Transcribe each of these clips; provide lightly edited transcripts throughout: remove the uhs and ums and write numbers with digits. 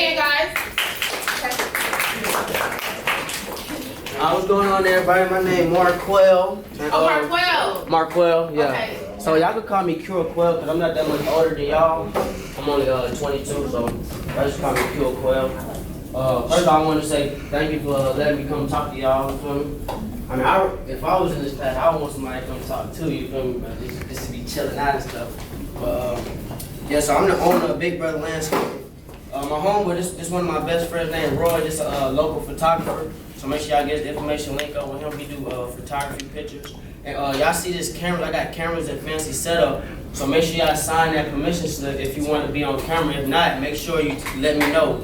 hand, guys. What's going on, everybody? My name Marquell. Marquell. Marquell, yeah. Okay. So y'all can call me Cure Quell because I'm not that much older than y'all. I'm only 22, so y'all just call me Cure Quell. First of all, I want to say thank you for letting me come talk to y'all. You feel me? I mean, if I was in this class, I would want somebody to come talk to you. Feel me? But just to be chilling out and stuff. But yeah, so I'm the owner of Big Brother Landscape. My homeboy, this one of my best friends named Roy. This a local photographer. So make sure y'all get the information link up with him. He do photography pictures. And y'all see this camera, I got cameras and fancy setup. So make sure y'all sign that permission slip if you want to be on camera. If not, make sure you let me know.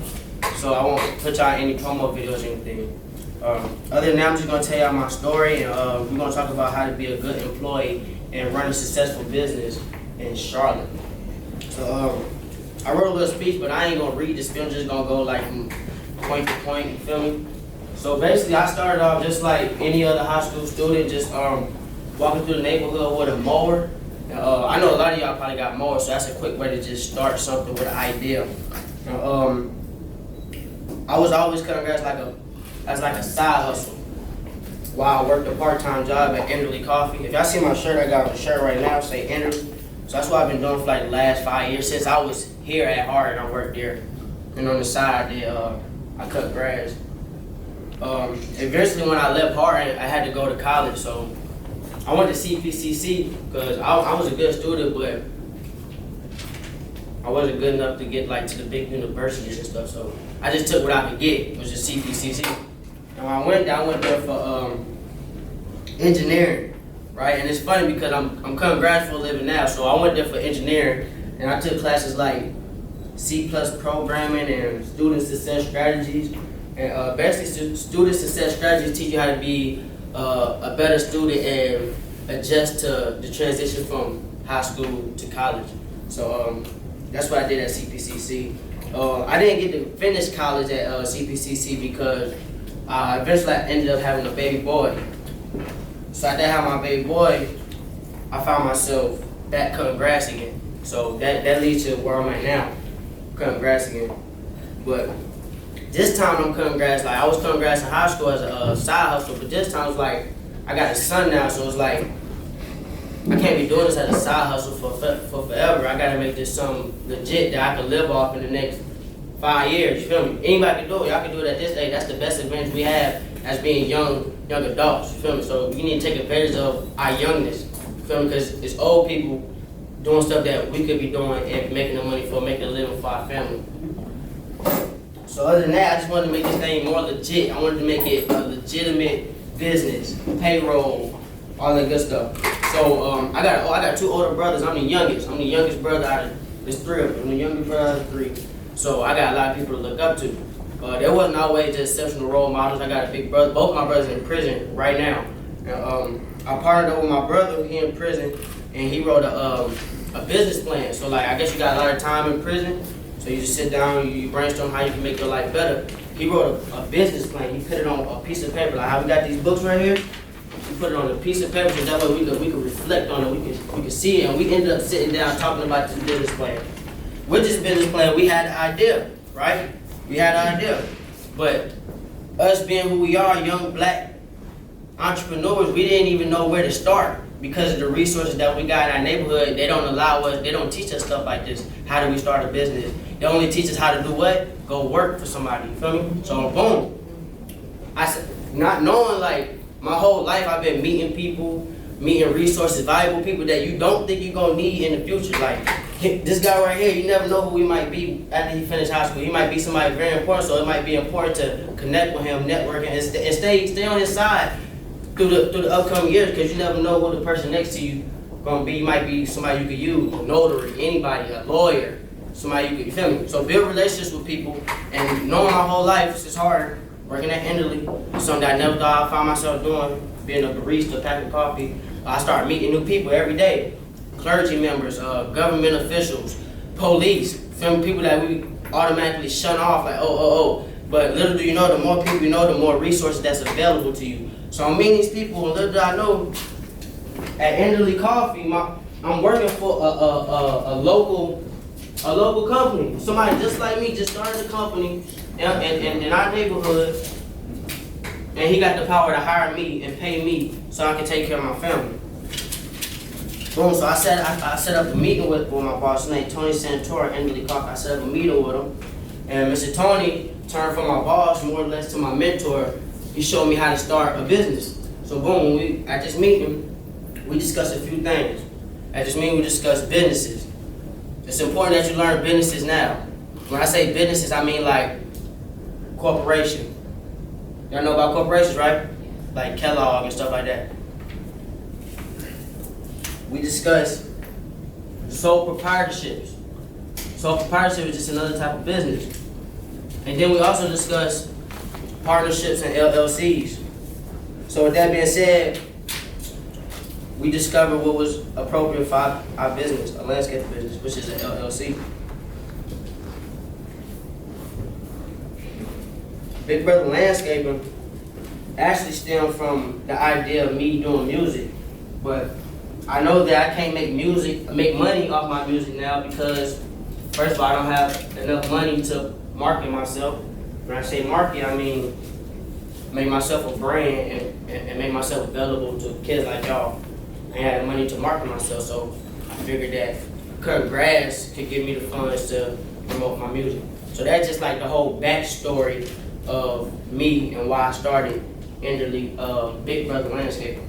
So I won't put y'all in any promo videos or anything. Other than that, I'm just gonna tell y'all my story, and we're gonna talk about how to be a good employee and run a successful business in Charlotte. So I wrote a little speech, but I ain't gonna read this. I'm just gonna go like from point to point, you feel me? So basically, I started off just like any other high school student, just walking through the neighborhood with a mower. I know a lot of y'all probably got mowers, so that's a quick way to just start something with an idea. I was always cutting grass as like a side hustle while I worked a part-time job at Enderly Coffee. If y'all see my shirt, I got on the shirt right now, say Enderly. So that's what I've been doing for like the last 5 years since I was here at Hart. I worked there, and on the side, I cut grass. Eventually, when I left Hart, I had to go to college, so I went to CPCC because I was a good student, but I wasn't good enough to get like to the big universities and stuff. So I just took what I could get, which is CPCC. And when I went there for engineering, right? And it's funny because I'm cutting grass for a living now, so I went there for engineering, and I took classes like C+ programming and student success strategies. And basically, student success strategies teach you how to be a better student and adjust to the transition from high school to college. So that's what I did at CPCC. I didn't get to finish college at CPCC because eventually I ended up having a baby boy. So after I had my baby boy, I found myself back cutting grass again. So that leads to where I'm at now, cutting grass again. But this time I'm cutting grass, like I was cutting grass in high school as a side hustle, but this time it's like, I got a son now, so it's like, I can't be doing this as a side hustle for forever. I gotta make this something legit that I can live off in the next 5 years, you feel me? Anybody can do it, y'all can do it at this age. That's the best advantage we have as being young adults, you feel me? So we need to take advantage of our youngness, you feel me? Because it's old people doing stuff that we could be doing and making the money for, making a living for our family. So other than that, I just wanted to make this thing more legit. I wanted to make it a legitimate business, payroll, all that good stuff. So I got 2 older brothers. I'm the youngest. I'm the youngest brother out of, there's 3 of them. I'm the youngest brother out of 3. So I got a lot of people to look up to. There wasn't always just exceptional role models. I got a big brother. Both my brothers are in prison right now. And, I partnered up with my brother. He in prison, and he wrote a business plan. So like, I guess you got a lot of time in prison. So you just sit down, you brainstorm how you can make your life better. He wrote a business plan. He put it on a piece of paper, like how we got these books right here. He put it on a piece of paper so that way we could reflect on it, we could see it, and we ended up sitting down talking about this business plan. With this business plan, we had an idea, right? We had an idea. But us being who we are, young black entrepreneurs, we didn't even know where to start because of the resources that we got in our neighborhood. They don't allow us, they don't teach us stuff like this. How do we start a business? They only teach us how to do what? Go work for somebody, you feel me? So boom. I said, not knowing, like, my whole life I've been meeting people, meeting resources, valuable people that you don't think you're gonna need in the future. Like, this guy right here, you never know who he might be after he finished high school. He might be somebody very important, so it might be important to connect with him, network, and stay on his side through the upcoming years, because you never know who the person next to you gonna be. You might be somebody you could use, a notary, anybody, a lawyer, somebody you feel me? So build relationships with people, and knowing my whole life, it's hard, working at Enderly, something that I never thought I'd find myself doing, being a barista, packing coffee. I started meeting new people every day, clergy members, government officials, police, feel me? People that we automatically shun off, like, oh. But little do you know, the more people you know, the more resources that's available to you. So I'm meeting these people, and little do I know, at Enderly Coffee, I'm working for a local A local company, somebody just like me just started a company in our neighborhood, and he got the power to hire me and pay me so I can take care of my family. Boom, so I set up a meeting with my boss named Tony Santora, Emily Clark. I set up a meeting with him, and Mr. Tony turned from my boss more or less to my mentor. He showed me how to start a business. So boom, at this meeting, we discussed a few things. At this meeting, we discussed businesses. It's important that you learn businesses now. When I say businesses, I mean like corporation. Y'all know about corporations, right? Like Kellogg and stuff like that. We discussed sole proprietorships. Sole proprietorship is just another type of business. And then we also discussed partnerships and LLCs. So with that being said, we discovered what was appropriate for our business, a landscape business, which is an LLC. Big Brother Landscaping actually stemmed from the idea of me doing music, but I know that I can't make money off my music now because, first of all, I don't have enough money to market myself. When I say market, I mean make myself a brand and make myself available to kids like y'all. I had the money to market myself, so I figured that cutting grass could give me the funds to promote my music. So that's just like the whole backstory of me and why I started Big Brother Landscaping.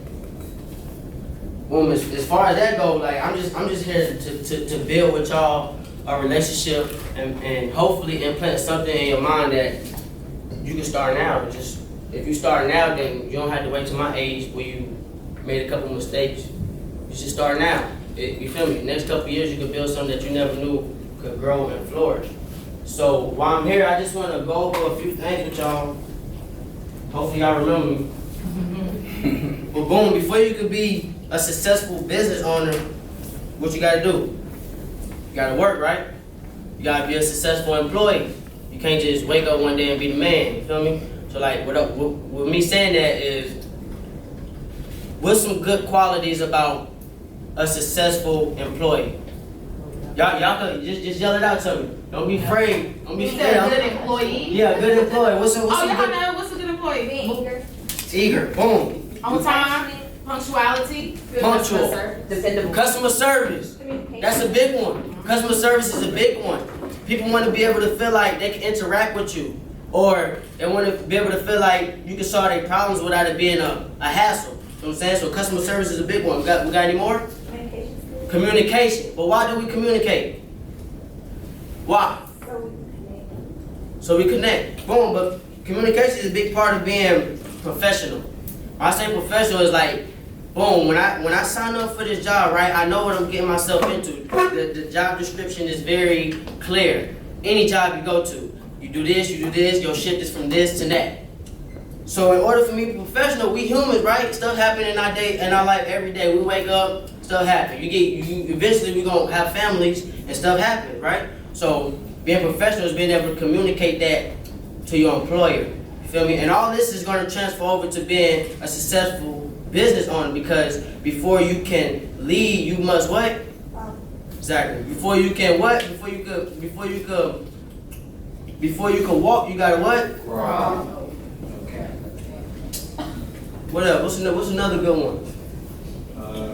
Boom, as far as that goes, like I'm just here to build with y'all a relationship and hopefully implant something in your mind that you can start now. Just if you start now, then you don't have to wait till my age where you made a couple mistakes. You should start now. You feel me? Next couple years, you could build something that you never knew could grow and flourish. So while I'm here, I just want to go over a few things with y'all. Hopefully y'all remember me. But boom, before you could be a successful business owner, what you gotta do? You gotta work, right? You gotta be a successful employee. You can't just wake up one day and be the man, you feel me? So like, with me saying that is, what's some good qualities about a successful employee? Y'all could just yell it out to me. Don't be afraid. Don't be scared. A good employee? Yeah, good employee. What's a What's good? a good employee? Eager. Eager. Boom. On time, punctuality, Punctual. Dependable. Customer service. That's a big one. Customer service is a big one. People want to be able to feel like they can interact with you, or they want to be able to feel like you can solve their problems without it being a hassle. You know what I'm saying? So customer service is a big one. We got any more? Communication. But why do we communicate? Why? So we connect. Boom. But communication is a big part of being professional. When I say professional, is like, boom, when I sign up for this job, right, I know what I'm getting myself into. The job description is very clear. Any job you go to, you do this, your shift is from this to that. So in order for me to be professional, we humans, right? Stuff happen in our day, in our life every day. We wake up, stuff happen. Eventually we're gonna have families and stuff happen, right? So being professional is being able to communicate that to your employer. You feel me? And all this is gonna transfer over to being a successful business owner, because before you can lead, you must what? Exactly. Before you can what? Before you can walk, you gotta what? Crawl. What else? What's another good one?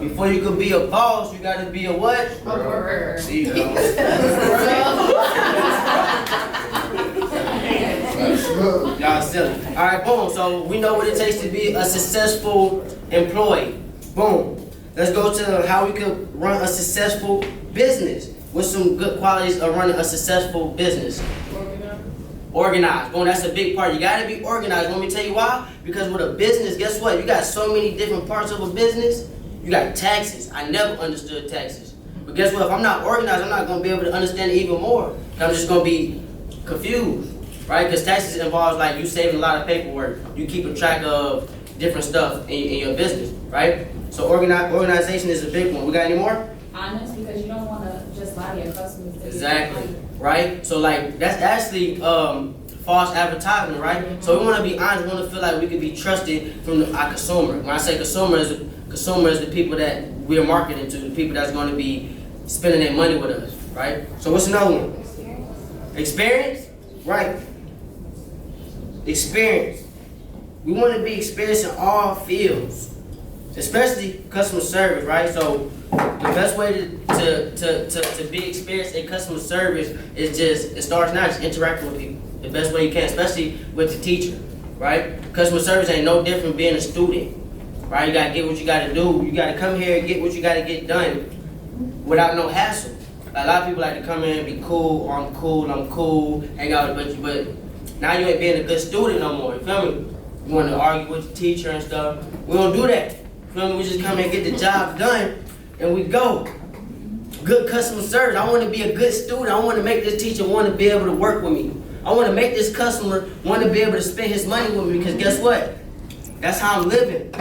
Before you could be a boss, you gotta be a what? A worker. See, you go. Y'all silly. All right, boom. So we know what it takes to be a successful employee. Boom. Let's go to how we could run a successful business. What's some good qualities of running a successful business? Organized. Boom, that's a big part. You gotta be organized. Let me tell you why? Because with a business, guess what? You got so many different parts of a business. You got taxes. I never understood taxes. But guess what? If I'm not organized, I'm not gonna be able to understand it even more. I'm just gonna be confused, right? Because taxes involves like you saving a lot of paperwork. You keeping track of different stuff in your business, right? So organization is a big one. We got any more? Honest, because you don't want to just lie to your customers. Exactly. Right? So like that's actually false advertisement, right? So we want to be honest. We want to feel like we can be trusted from our consumer. When I say consumer is the people that we're marketing to, the people that's going to be spending their money with us. right? So what's another one? Experience, right? Experience. We want to be experienced in all fields, especially customer service, right? So the best way to be experienced in customer service is it starts now just interacting with people the best way you can, especially with the teacher, right? Customer service ain't no different from being a student, right? You gotta get what you gotta do. You gotta come here and get what you gotta get done without no hassle. A lot of people like to come in and be cool, I'm cool, hang out with you, but now you ain't being a good student no more, you feel me? You want to argue with the teacher and stuff. We don't do that. You feel me? We just come and get the job done and we go. Good customer service. I want to be a good student. I want to make this teacher want to be able to work with me. I want to make this customer want to be able to spend his money with me because guess what? That's how I'm living.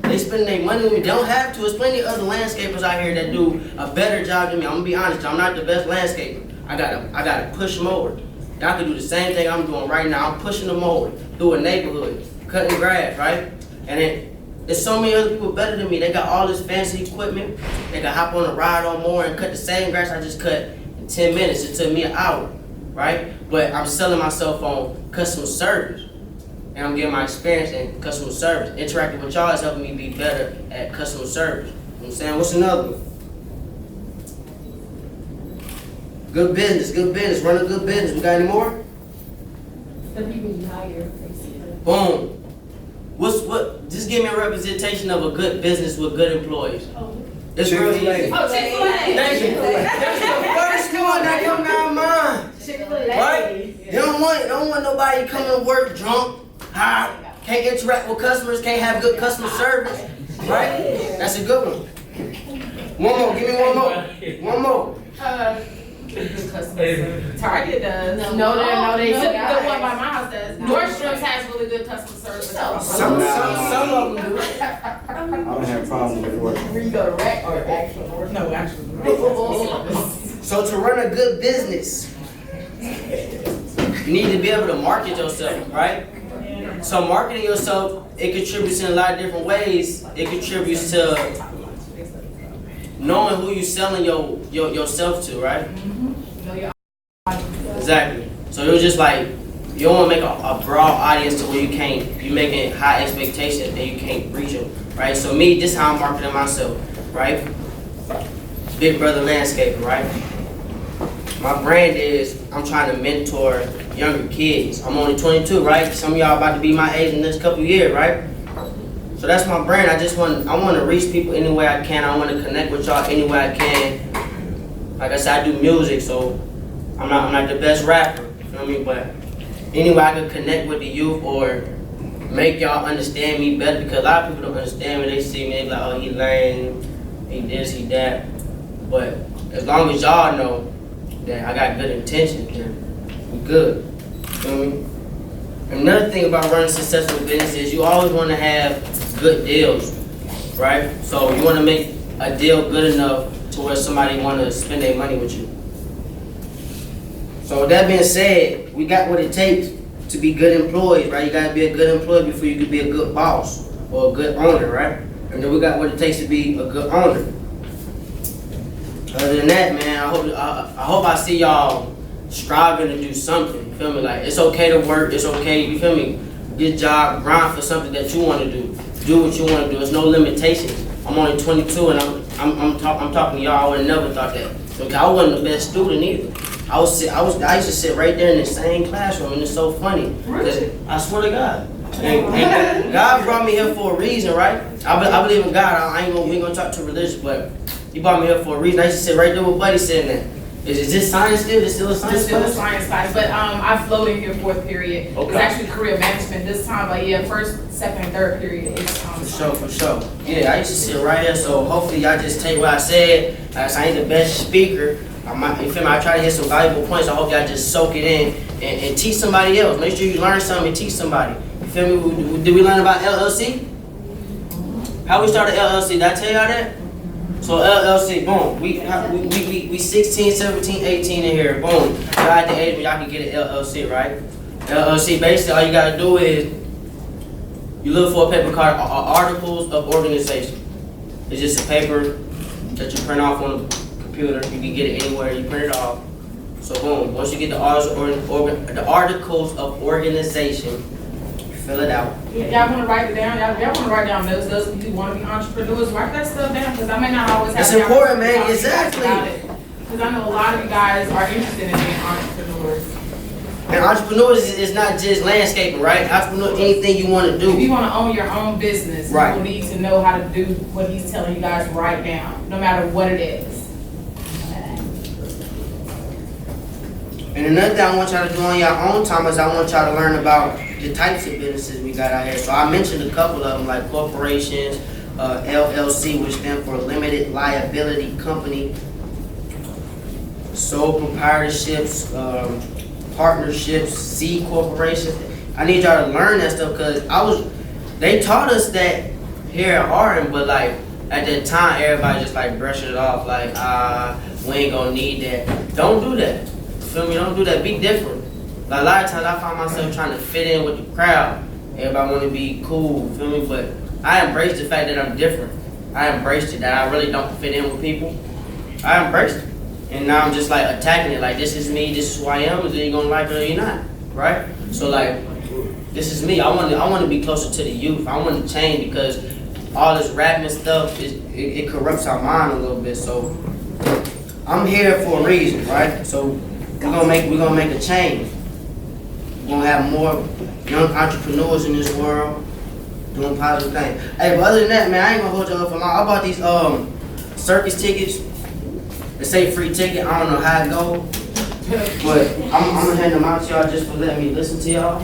They spend their money with me. They don't have to. There's plenty of other landscapers out here that do a better job than me. I'm gonna be honest. I'm not the best landscaper. I gotta push them over. Y'all can do the same thing I'm doing right now. I'm pushing them over through a neighborhood, cutting grass, right? And then there's so many other people better than me. They got all this fancy equipment. They can hop on a ride on more and cut the same grass I just cut in 10 minutes. It took me an hour, right? But I'm selling myself on customer service. And I'm getting my experience in customer service. Interacting with y'all is helping me be better at customer service. You know what I'm saying? What's another one? Good business, run a good business. We got any more? The people you hire, basically. Boom. Just give me a representation of a good business with good employees. It's real easy. Oh, Chick-fil-A. Thank you. That's the first one that come down mind. Chick-fil-A. Right? You don't want nobody coming to work drunk, high, can't interact with customers, can't have good customer service. Right? That's a good one. One more, give me one more. One more. Good customer service. Target does. No, they took the one by my house does. Nordstrom's has really good customer service. Some of them do. I don't have problems with work. Where you go to rack or actual? No, actual. So to run a good business, you need to be able to market yourself, right? So marketing yourself, it contributes in a lot of different ways. It contributes to knowing who you're selling yourself to, right? Exactly. So you're just like, you don't want to make a broad audience to where you're making high expectations and you can't reach them, right? So me, this is how I'm marketing myself, right? Big Brother Landscaping, right? My brand is, I'm trying to mentor younger kids. I'm only 22, right? Some of y'all about to be my age in the next couple of years, right? So that's my brand. I want to reach people any way I can. I want to connect with y'all any way I can. Like I said, I do music, so I'm not the best rapper, you feel me? But anyway, I can connect with the youth or make y'all understand me better because a lot of people don't understand me. They see me, they be like, oh, he lame, he this, he that. But as long as y'all know that I got good intentions, then we good, you feel me? Another thing about running successful business is you always want to have good deals, right? So you want to make a deal good enough to where somebody want to spend their money with you. So with that being said, we got what it takes to be good employees, right? You gotta be a good employee before you can be a good boss or a good owner, right? And then we got what it takes to be a good owner. Other than that, man, I hope I see y'all striving to do something. You feel me? Like it's okay to work. It's okay. You feel me? Get job, grind for something that you want to do. Do what you want to do. There's no limitations. I'm only 22 and I'm talking to y'all. I would have never thought that. Because I wasn't the best student either. I used to sit right there in the same classroom, and it's so funny. Really? I swear to God. And God brought me here for a reason, right? I believe in God. We ain't gonna talk to religion, but He brought me here for a reason. I used to sit right there with Buddy sitting there. Is this science still? Is still a science It's still a class? science class, but I floated here fourth period. It's Okay. actually career management this time, but yeah, first, second, and third period is For sure. Yeah, I used to sit right here, so hopefully y'all just take what I said. I ain't the best speaker. You feel me? I try to hit some valuable points. I hope y'all just soak it in and teach somebody else. Make sure you learn something and teach somebody. You feel me? Did we learn about LLC? How we started LLC? Did I tell y'all that? So LLC, boom. We 16, 17, 18 in here. Boom. Y'all at the age where y'all can get an LLC, right? LLC, basically all you gotta do is you look for a paper called Articles of Organization. It's just a paper that you print off on a computer. You can get it anywhere. You print it off. So boom. Once you get the articles of organization, fill it out. Y'all wanna write it down? Y'all wanna write down those of you who wanna be entrepreneurs, write that stuff down, because I may not always have. It's the important, man. opportunity to talk to you Exactly. about it. Cause I know a lot of you guys are interested in being entrepreneurs. And entrepreneurs is not just landscaping, right? Entrepreneur, anything you want to If you do. wanna own your own business, you Right. will need to know how to do what he's telling you guys to write down, no matter what it is. And another thing I want y'all to do on your own time is I want y'all to learn about the types of businesses we got out here. So I mentioned a couple of them, like corporations, LLC, which stands for Limited Liability Company, sole proprietorships, partnerships, C corporations. I need y'all to learn that stuff because they taught us that here at Hardin, but like at that time everybody just like brushing it off like we ain't gonna need that. Don't do that. You feel me? Don't do that. Be different. Like a lot of times I find myself trying to fit in with the crowd. Everybody wanna be cool, feel me? But I embrace the fact that I'm different. I embraced it, that I really don't fit in with people. I embraced it. And now I'm just like attacking it, like this is me, this is who I am, whether you're gonna like it or you're not, right? So like, this is me. I want to be closer to the youth. I want to change because all this rapping stuff it corrupts our mind a little bit. So I'm here for a reason, right? So we're gonna make a change. We're gonna have more young entrepreneurs in this world doing positive things. Hey, but other than that, man, I ain't gonna hold you up for long. I bought these circus tickets. They say free ticket. I don't know how it go, but I'm gonna hand them out to y'all just for letting me listen to y'all.